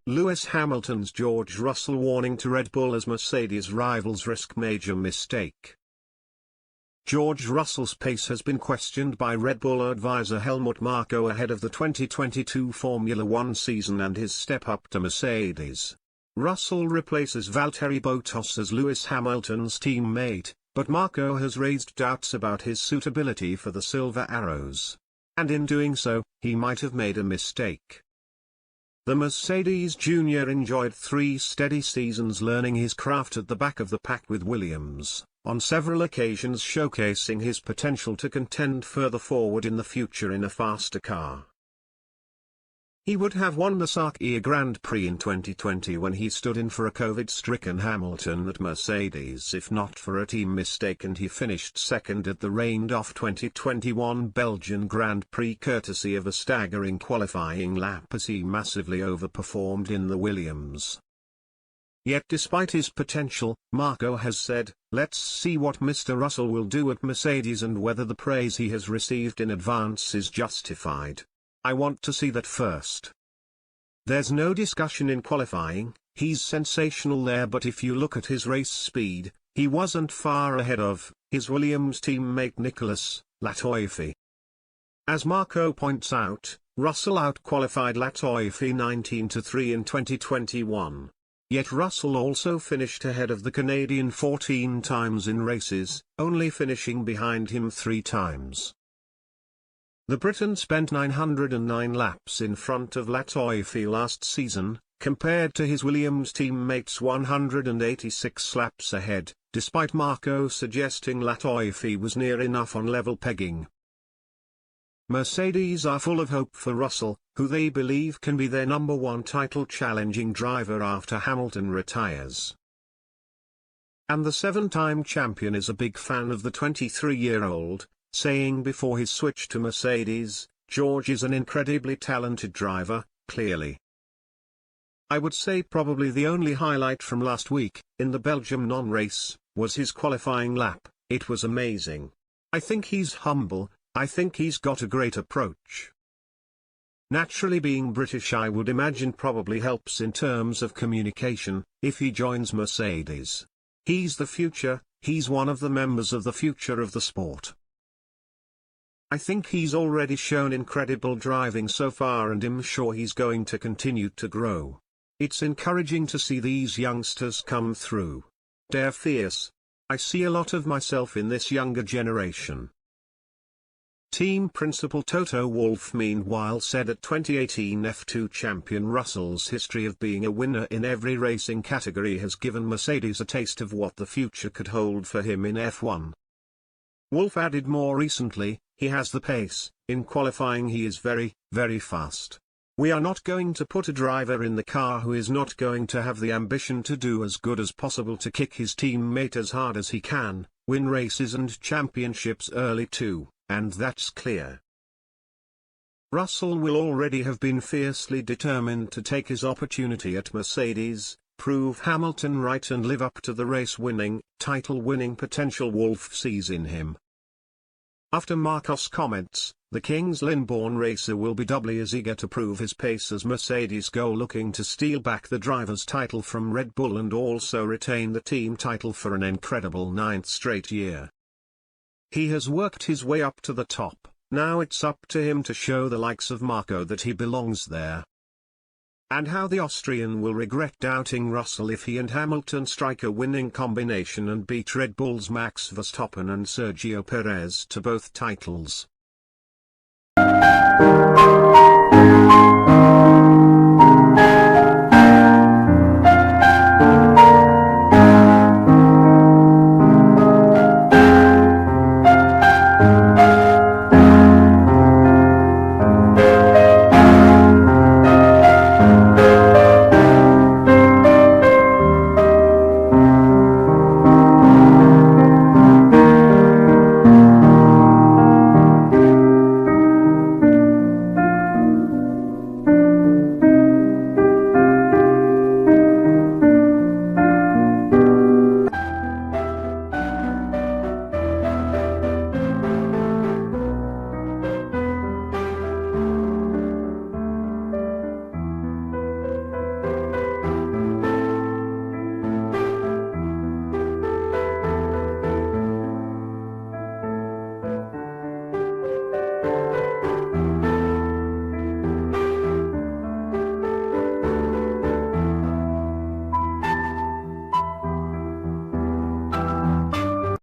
Lewis Hamilton's George Russell warning to Red Bull as Mercedes rivals risk major mistake. George Russell's pace has been questioned by Red Bull advisor Helmut Marko ahead of the 2022 Formula One season and his step up to Mercedes. Russell replaces Valtteri Bottas as Lewis Hamilton's teammate, but Marko has raised doubts about his suitability for the Silver Arrows. And in doing so, he might have made a mistake. The Mercedes Junior enjoyed 3 steady seasons learning his craft at the back of the pack with Williams, on several occasions showcasing his potential to contend further forward in the future in a faster car. He would have won the Sakhir Grand Prix in 2020 when he stood in for a COVID-stricken Hamilton at Mercedes if not for a team mistake, and he finished second at the rained-off 2021 Belgian Grand Prix courtesy of a staggering qualifying lap as he massively overperformed in the Williams. Yet despite his potential, Marko has said, "Let's see what Mr. Russell will do at Mercedes and whether the praise he has received in advance is justified. I want to see that first." There's no discussion in qualifying, he's sensational there, but if you look at his race speed, he wasn't far ahead of his Williams teammate Nicolas Latifi. As Marko points out, Russell out-qualified Latifi 19-3 in 2021. Yet Russell also finished ahead of the Canadian 14 times in races, only finishing behind him 3 times. The Briton spent 909 laps in front of Latifi last season, compared to his Williams teammates 186 laps ahead, despite Marko suggesting Latifi was near enough on level pegging. Mercedes are full of hope for Russell, who they believe can be their number 1 title-challenging driver after Hamilton retires. And the 7-time champion is a big fan of the 23-year-old, saying before his switch to Mercedes, "George is an incredibly talented driver, clearly." I would say probably the only highlight from last week, in the Belgium non-race, was his qualifying lap. It was amazing. I think he's humble, I think he's got a great approach. Naturally, being British, I would imagine probably helps in terms of communication, if he joins Mercedes. He's the future, he's one of the members of the future of the sport. I think he's already shown incredible driving so far and I'm sure he's going to continue to grow. It's encouraging to see these youngsters come through. They're fierce. I see a lot of myself in this younger generation. Team principal Toto Wolff meanwhile said that 2018 F2 champion Russell's history of being a winner in every racing category has given Mercedes a taste of what the future could hold for him in F1. Wolff added more recently, "He has the pace, in qualifying he is very, very fast. We are not going to put a driver in the car who is not going to have the ambition to do as good as possible to kick his teammate as hard as he can, win races and championships early too, and that's clear." Russell will already have been fiercely determined to take his opportunity at Mercedes, prove Hamilton right and live up to the race-winning, title-winning potential Wolff sees in him. After Marko's comments, the Kings Lynn-born racer will be doubly as eager to prove his pace as Mercedes go looking to steal back the driver's title from Red Bull and also retain the team title for an incredible 9th straight year. He has worked his way up to the top, now it's up to him to show the likes of Marko that he belongs there. And how the Austrian will regret doubting Russell if he and Hamilton strike a winning combination and beat Red Bull's Max Verstappen and Sergio Perez to both titles.